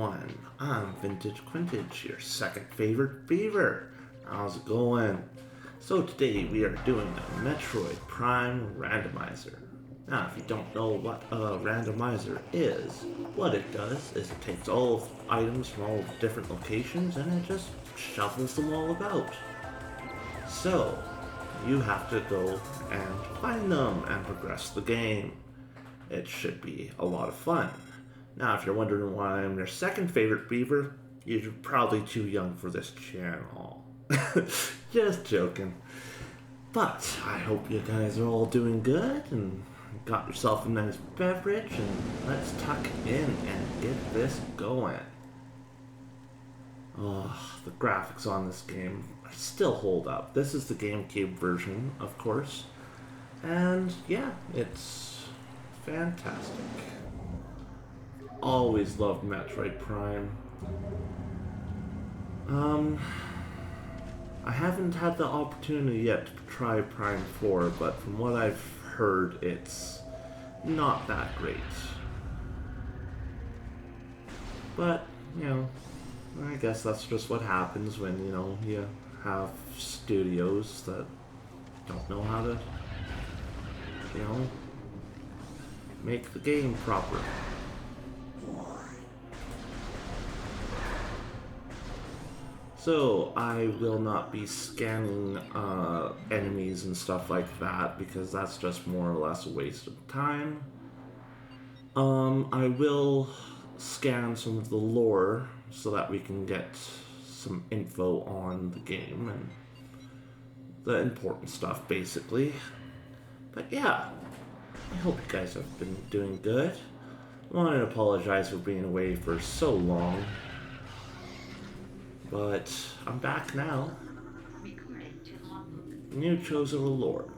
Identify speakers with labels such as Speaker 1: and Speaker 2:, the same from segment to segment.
Speaker 1: everyone, I'm Vintage Quintage, your second favorite beaver. How's it going? So today we are doing a Metroid Prime Randomizer. Now if you don't know what a randomizer is, what it does is it takes all items from all different locations and it just shuffles them all about. So you have to go and find them and progress the game. It should be a lot of fun. Now, if you're wondering why I'm your second favorite beaver, you're probably too young for this channel. Just joking. But I hope you guys are all doing good and got yourself a nice beverage, and let's tuck in and get this going. Oh, the graphics on this game still hold up. This is the GameCube version, of course. And yeah, it's fantastic. Always loved Metroid Prime. I haven't had the opportunity yet to try Prime 4, but from what I've heard, it's not that great. But, you know, I guess that's just what happens when, you have studios that don't know how to, make the game proper. So, I will not be scanning enemies and stuff like that because that's just more or less a waste of time. I will scan some of the lore so that we can get some info on the game and the important stuff, basically. But yeah, I hope you guys have been doing good. I want to apologize for being away for so long. But I'm back now. New Chozo lore.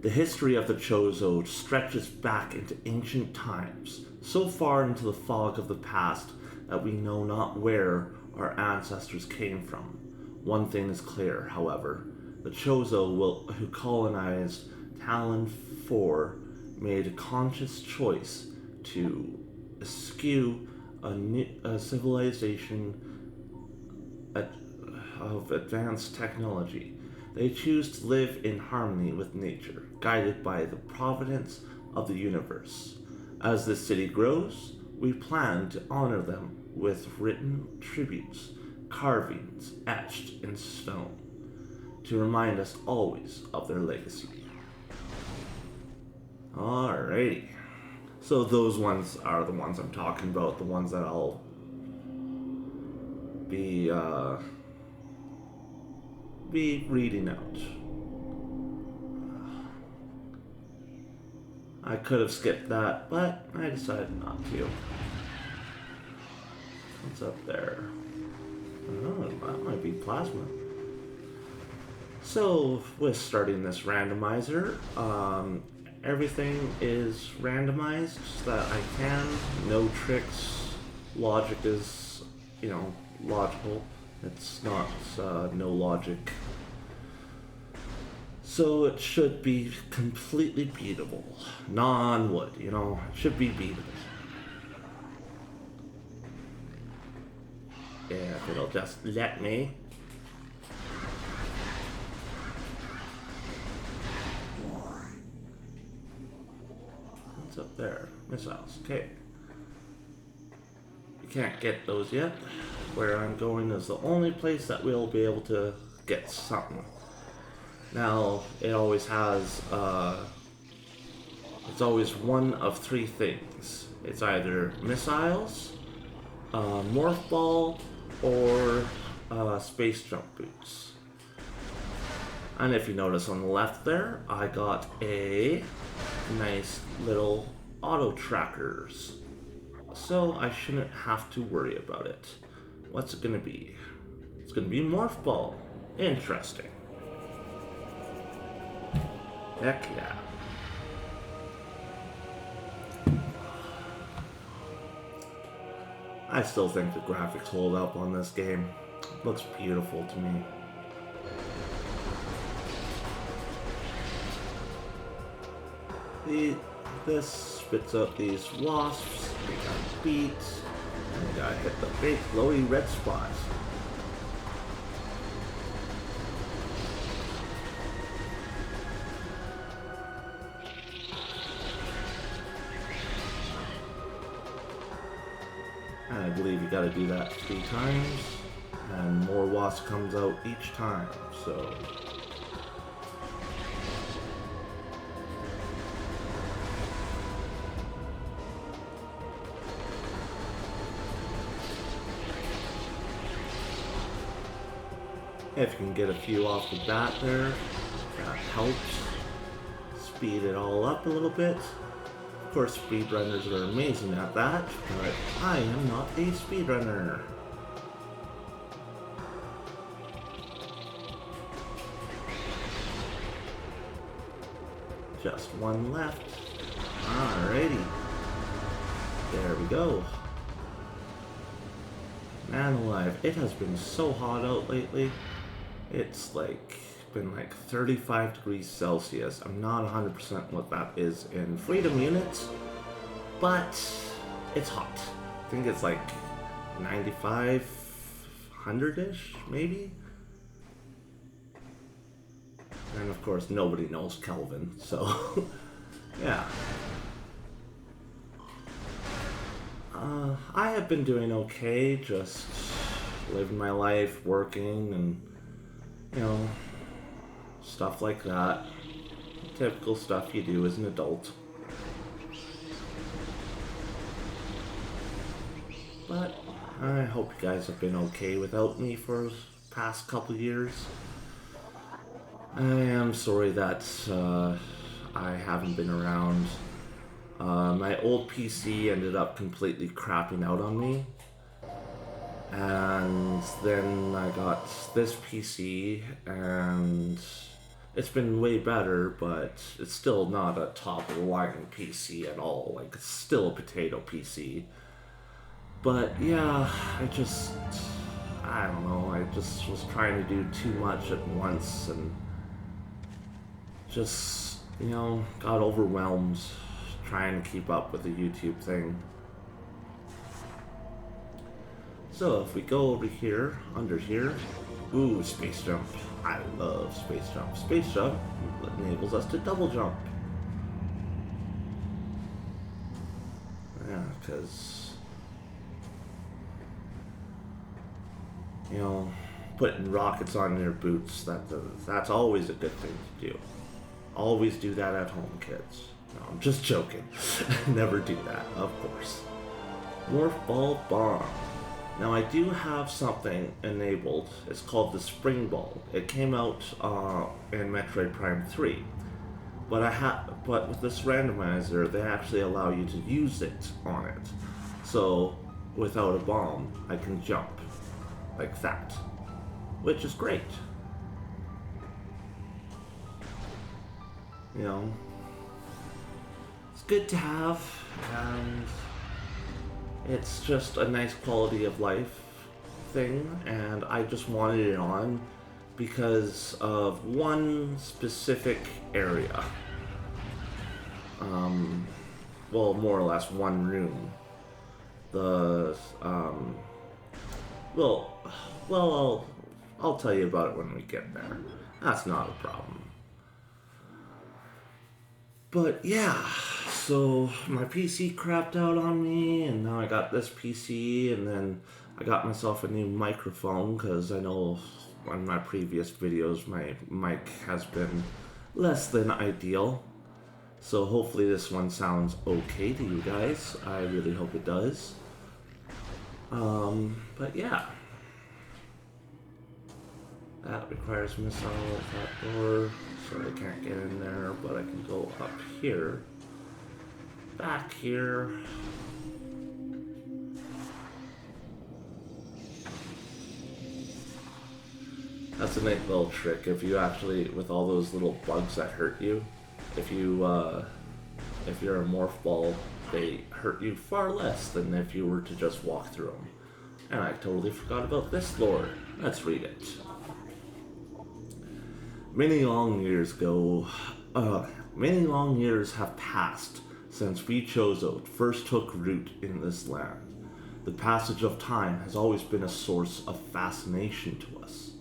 Speaker 1: The history of the Chozo stretches back into ancient times, so far into the fog of the past that we know not where our ancestors came from. One thing is clear, however. The Chozo who colonized Talon 4 made a conscious choice to eschew a civilization of advanced technology. They choose to live in harmony with nature, guided by the providence of the universe. As this city grows, we plan to honor them with written tributes, carvings etched in stone, to remind us always of their legacy. Alrighty. So those ones are the ones I'm talking about, the ones that I'll be reading out. I could have skipped that, but I decided not to. What's up there? Oh, that might be plasma. So, with starting this randomizer, everything is randomized so that I can. No tricks. Logic is, logical. It's not no logic. So it should be completely beatable. Non-wood, it should be beatable. Yeah, if it'll just let me. What's up there? Missiles. Okay. You can't get those yet. Where I'm going is the only place that we'll be able to get something. Now, it always has, it's always one of three things. It's either missiles, morph ball, or space jump boots. And if you notice on the left there, I got a nice little auto trackers. So I shouldn't have to worry about it. What's it gonna be? It's gonna be morph ball. Interesting. Heck yeah. I still think the graphics hold up on this game. Looks beautiful to me. This spits out these wasps. speed. And you gotta hit the big glowy red spot. And I believe you gotta do that 3 times. And more wasp comes out each time, so... If you can get a few off the bat there, that helps speed it all up a little bit. Of course, speedrunners are amazing at that, but I am not a speedrunner. Just one left. Alrighty. There we go. Man alive, it has been so hot out lately. It's like been like 35 degrees Celsius. I'm not 100% what that is in freedom units, but it's hot. I think it's like 95, 100-ish, maybe? And of course, nobody knows Kelvin, so yeah. I have been doing okay, just living my life, working, and, you know, stuff like that. Typical stuff you do as an adult. But I hope you guys have been okay without me for the past couple years. I am sorry that I haven't been around. My old PC ended up completely crapping out on me. And then I got this PC, and it's been way better, but it's still not a top-of-the-line PC at all. Like, it's still a potato PC. But yeah, I don't know, I just was trying to do too much at once, and just, you know, got overwhelmed trying to keep up with the YouTube thing. So if we go over here, under here, ooh, space jump. I love space jump. Space jump enables us to double jump. Yeah, because, you know, putting rockets on your boots, that's always a good thing to do. Always do that at home, kids. No, I'm just joking. Never do that, of course. Morph Ball Bomb. Now I do have something enabled. It's called the Spring Ball. It came out in Metroid Prime 3. But with this randomizer, they actually allow you to use it on it. So without a bomb, I can jump like that, which is great. You know, it's good to have, and it's just a nice quality of life thing, and I just wanted it on because of one specific area. Well, more or less one room. I'll tell you about it when we get there. That's not a problem. But yeah, so my PC crapped out on me, and now I got this PC, and then I got myself a new microphone, because I know on my previous videos my mic has been less than ideal. So hopefully this one sounds okay to you guys. I really hope it does. But yeah. That requires missile at that door, so I can't get in there, but I can go up here, back here. That's a neat little trick. If you actually, with all those little bugs that hurt you, if you're a morph ball, they hurt you far less than if you were to just walk through them. And I totally forgot about this lore. Let's read it. Many long years have passed Since we Chozo first took root in this land, the passage of time has always been a source of fascination to us.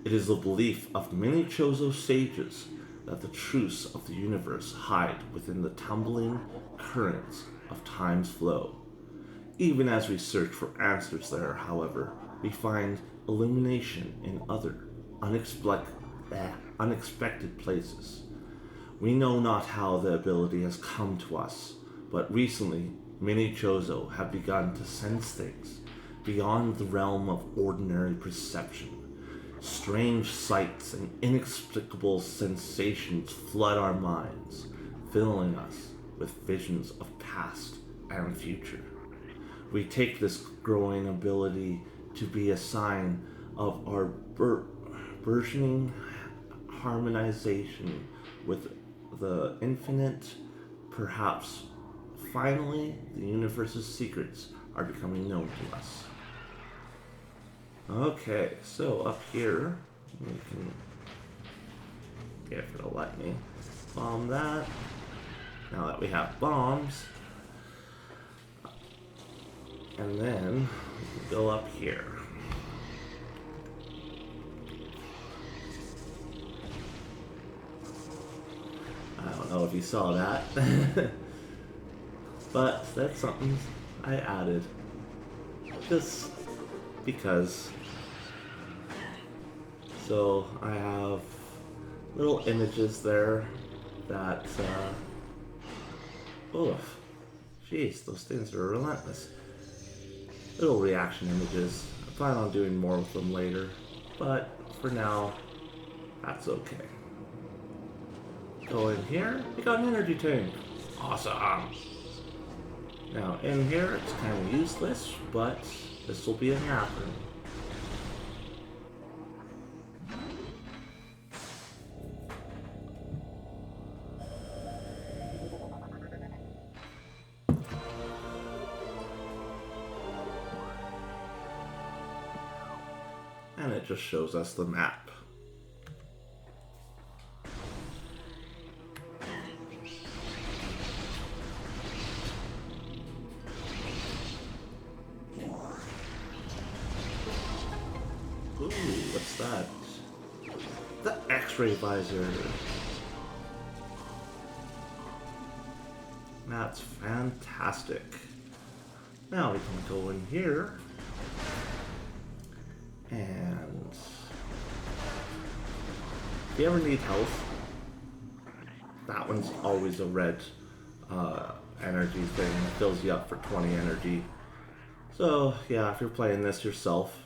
Speaker 1: It is the belief of many Chozo sages that the truths of the universe hide within the tumbling currents of time's flow. Even as we search for answers there, however, we find illumination in other, unexpected places. We know not how the ability has come to us, but recently many Chozo have begun to sense things beyond the realm of ordinary perception. Strange sights and inexplicable sensations flood our minds, filling us with visions of past and future. We take this growing ability to be a sign of our burgeoning harmonization with the infinite. Perhaps finally the universe's secrets are becoming known to us. Okay, so up here we can, if it'll let me, bomb that. Now that we have bombs, and then we can go up here. I don't know if you saw that, but that's something I added just because. So I have little images there that, oof, jeez, those things are relentless. Little reaction images. I plan on doing more with them later, but for now, that's okay. Go in here, we got an energy tank. Awesome. Now in here, it's kind of useless, but this will be a napkin. And it just shows us the map. Ooh, what's that? The X-ray visor. That's fantastic. Now we can go in here. And if you ever need health, that one's always a red energy thing. It fills you up for 20 energy. So yeah, if you're playing this yourself,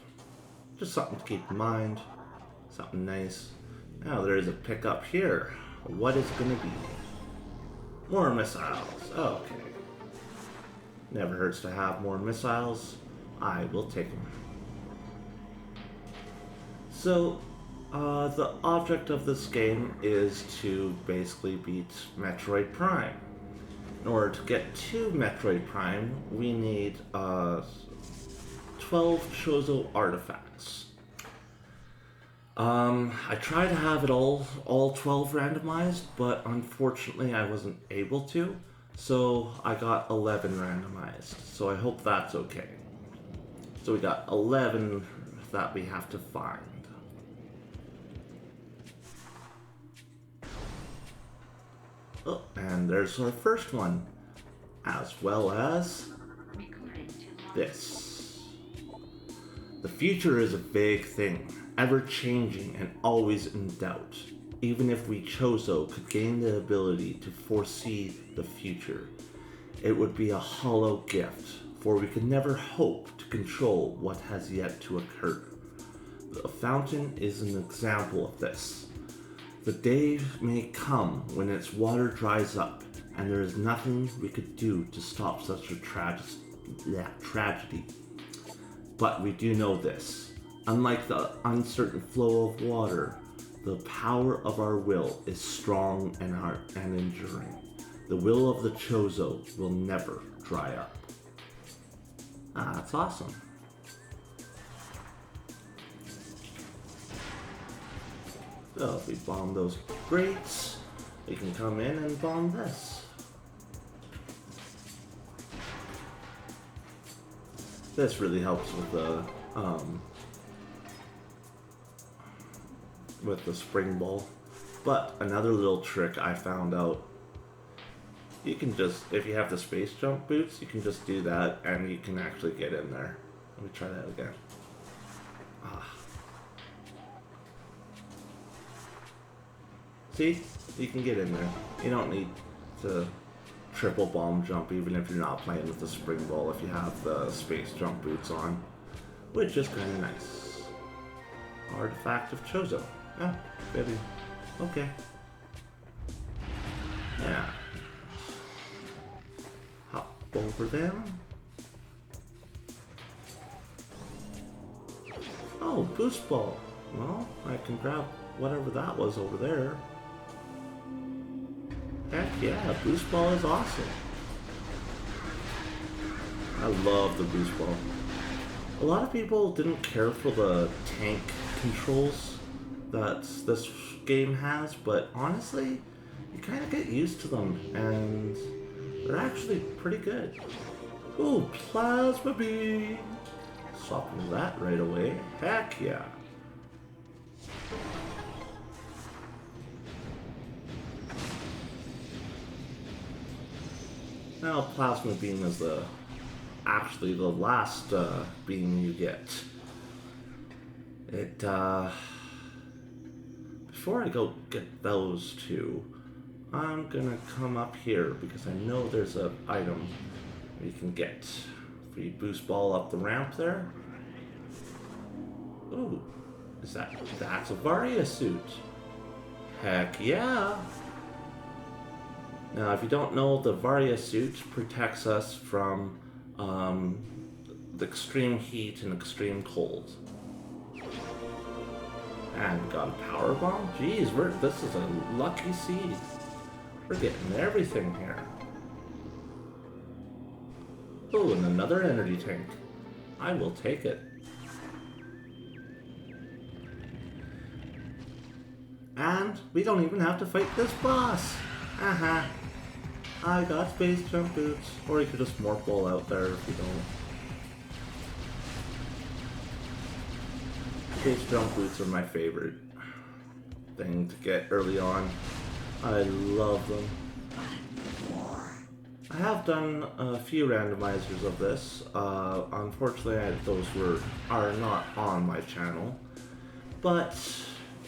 Speaker 1: just something to keep in mind. Something nice. Now there is a pickup here. What is it gonna be? More missiles. Okay. Never hurts to have more missiles. I will take them. So, the object of this game is to basically beat Metroid Prime. In order to get to Metroid Prime, we need 12 Chozo artifacts. I tried to have it all 12 randomized, but unfortunately I wasn't able to, so I got 11 randomized, so I hope that's okay. So we got 11 that we have to find. Oh, and there's our first one, as well as this. The future is a big thing, ever-changing and always in doubt. Even if we Chozo could gain the ability to foresee the future, it would be a hollow gift, for we could never hope to control what has yet to occur. The fountain is an example of this. The day may come when its water dries up, and there is nothing we could do to stop such a tragedy. But we do know this. Unlike the uncertain flow of water, the power of our will is strong and enduring. The will of the Chozo will never dry up. Ah, that's awesome. So if we bomb those grates, we can come in and bomb this. This really helps with the spring ball. But another little trick I found out, you can just, if you have the space jump boots, you can just do that and you can actually get in there. Let me try that again. See? You can get in there. You don't need to triple bomb jump even if you're not playing with the spring ball if you have the space jump boots on. Which is kind of nice. Artifact of Chozo. Yeah, baby. Okay. Yeah. Hop over there. Oh, boost ball. Well, I can grab whatever that was over there. Heck yeah, boost ball is awesome. I love the boost ball. A lot of people didn't care for the tank controls that this game has, but honestly, you kind of get used to them, and they're actually pretty good. Ooh, plasma beam! Swapping that right away. Heck yeah! Now, plasma beam is actually the last beam you get. Before I go get those two, I'm gonna come up here because I know there's an item you can get. Free boost ball up the ramp there. Ooh, that's a Varia suit. Heck yeah! Now, if you don't know, the Varia suit protects us from the extreme heat and extreme cold. And we got a power bomb. Jeez, this is a lucky seed. We're getting everything here. Oh, and another energy tank. I will take it. And we don't even have to fight this boss. Haha. I got space jump boots. Or you could just morph ball out there if you don't. Space jump boots are my favorite thing to get early on. I love them. I have done a few randomizers of this. Unfortunately, those are not on my channel. But,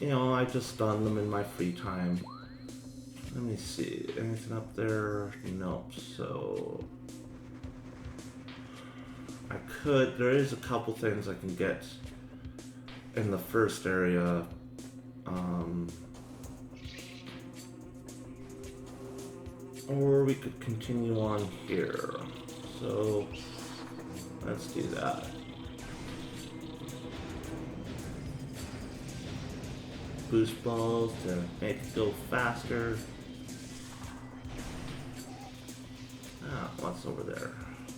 Speaker 1: you know, I just done them in my free time. Let me see. Anything up there? Nope. So there is a couple things I can get in the first area. Or we could continue on here. So let's do that. Boost balls to make it go faster. Ah, what's over there?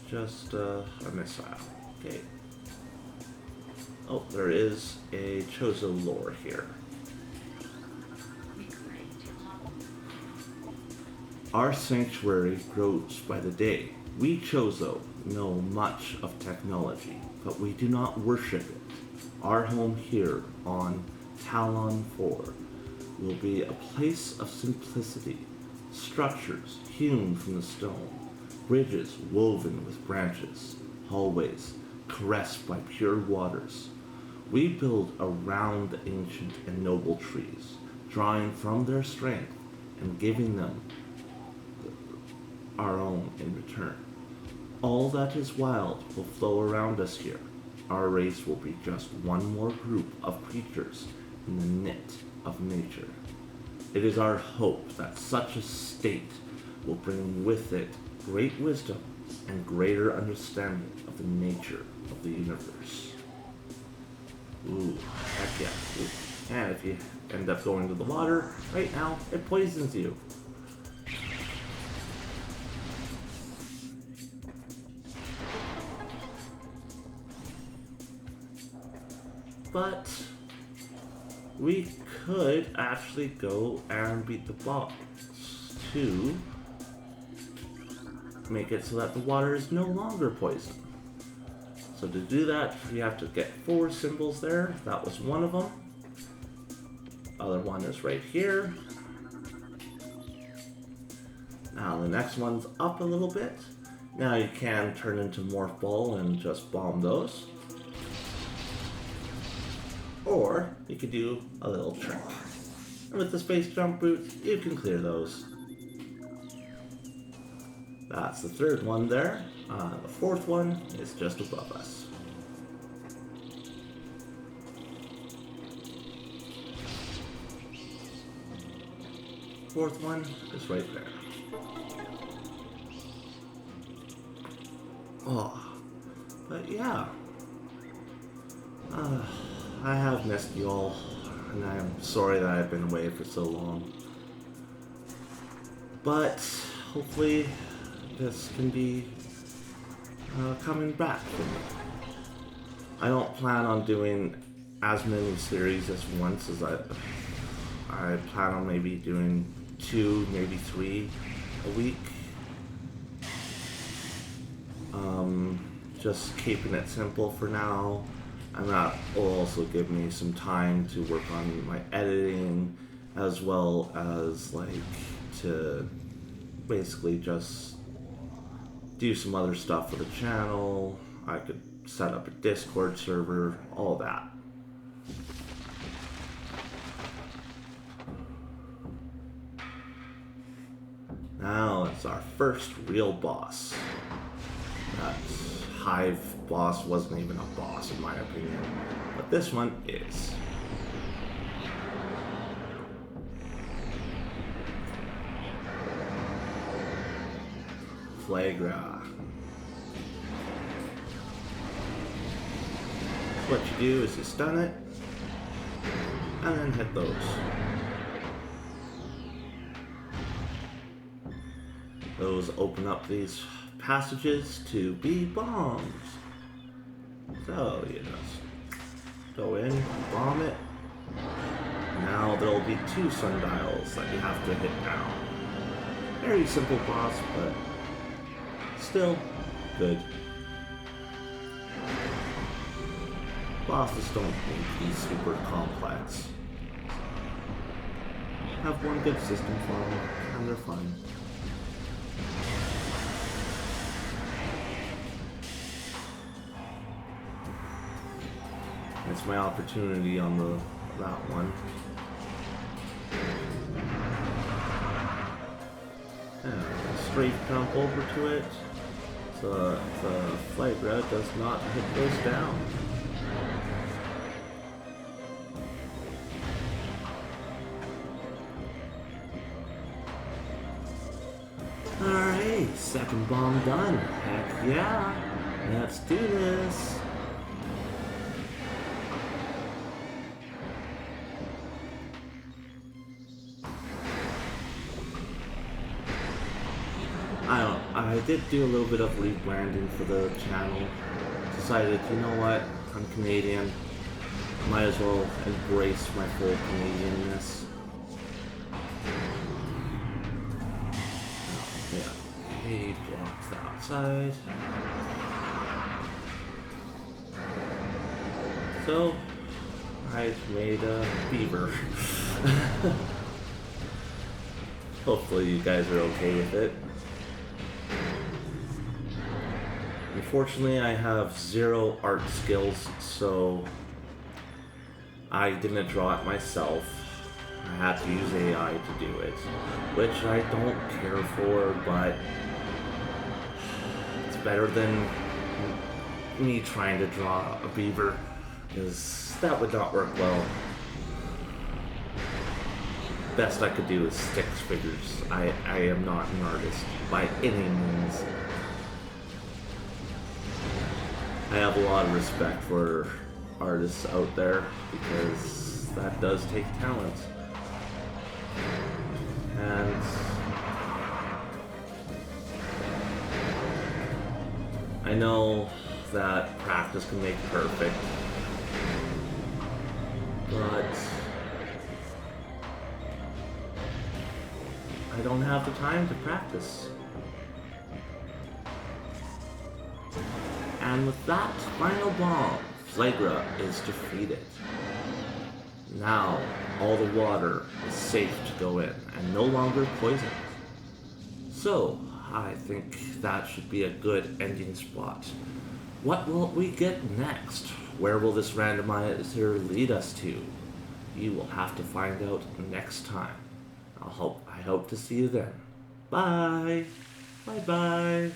Speaker 1: Just a missile. Okay. Oh, there is a Chozo lore here. Our sanctuary grows by the day. We Chozo know much of technology, but we do not worship it. Our home here on Talon 4 will be a place of simplicity, structures hewn from the stone, bridges woven with branches, hallways caressed by pure waters. We build around the ancient and noble trees, drawing from their strength and giving them our own in return. All that is wild will flow around us here. Our race will be just one more group of creatures in the knit of nature. It is our hope that such a state will bring with it great wisdom and greater understanding of the nature of the universe. Ooh, heck yeah. Ooh. And if you end up going to the water, right now, it poisons you. But we could actually go and beat the boss to make it so that the water is no longer poison. So to do that, you have to get 4 symbols there. That was one of them. Other one is right here. Now the next one's up a little bit. Now you can turn into Morph Ball and just bomb those. Or you could do a little trick. And with the space jump boots, you can clear those. That's the third one there. The fourth one is just above us. Fourth one is right there. Oh, but yeah. I have missed you all, and I'm sorry that I've been away for so long. But hopefully this can be coming back for me. I don't plan on doing as many series as once as I plan on maybe doing 2, maybe 3 a week. Just keeping it simple for now. And that will also give me some time to work on my editing, as well as like to basically just do some other stuff for the channel. I could set up a Discord server, all that. Now it's our first real boss. That Hive boss wasn't even a boss in my opinion, but this one is. Flagra. What you do is you stun it, and then hit those. Those open up these passages to be bombs. So you just go in, bomb it. Now there'll be 2 sundials that you have to hit down. Very simple boss, but still good. Bosses don't need to be super complex. Have one good system for them, and they're fun. It's my opportunity on that one. And straight jump over to it, so the Flagra does not hit those down. Alright, second bomb done. Heck yeah, let's do this. I did do a little bit of rebranding for the channel. Decided, you know what, I'm Canadian. Might as well embrace my full Canadianness. Yeah, he blocks the outside. So, I've made a beaver. Hopefully you guys are okay with it. Unfortunately, I have 0 art skills, so I didn't draw it myself. I had to use AI to do it, which I don't care for, but it's better than me trying to draw a beaver, because that would not work well. Best I could do is stick figures. I am not an artist by any means. I have a lot of respect for artists out there because that does take talent. And I know that practice can make perfect, but I don't have the time to practice. And with that final bomb, Flagra is defeated. Now, all the water is safe to go in and no longer poisoned. So, I think that should be a good ending spot. What will we get next? Where will this randomizer lead us to? You will have to find out next time. I hope to see you then. Bye. Bye bye.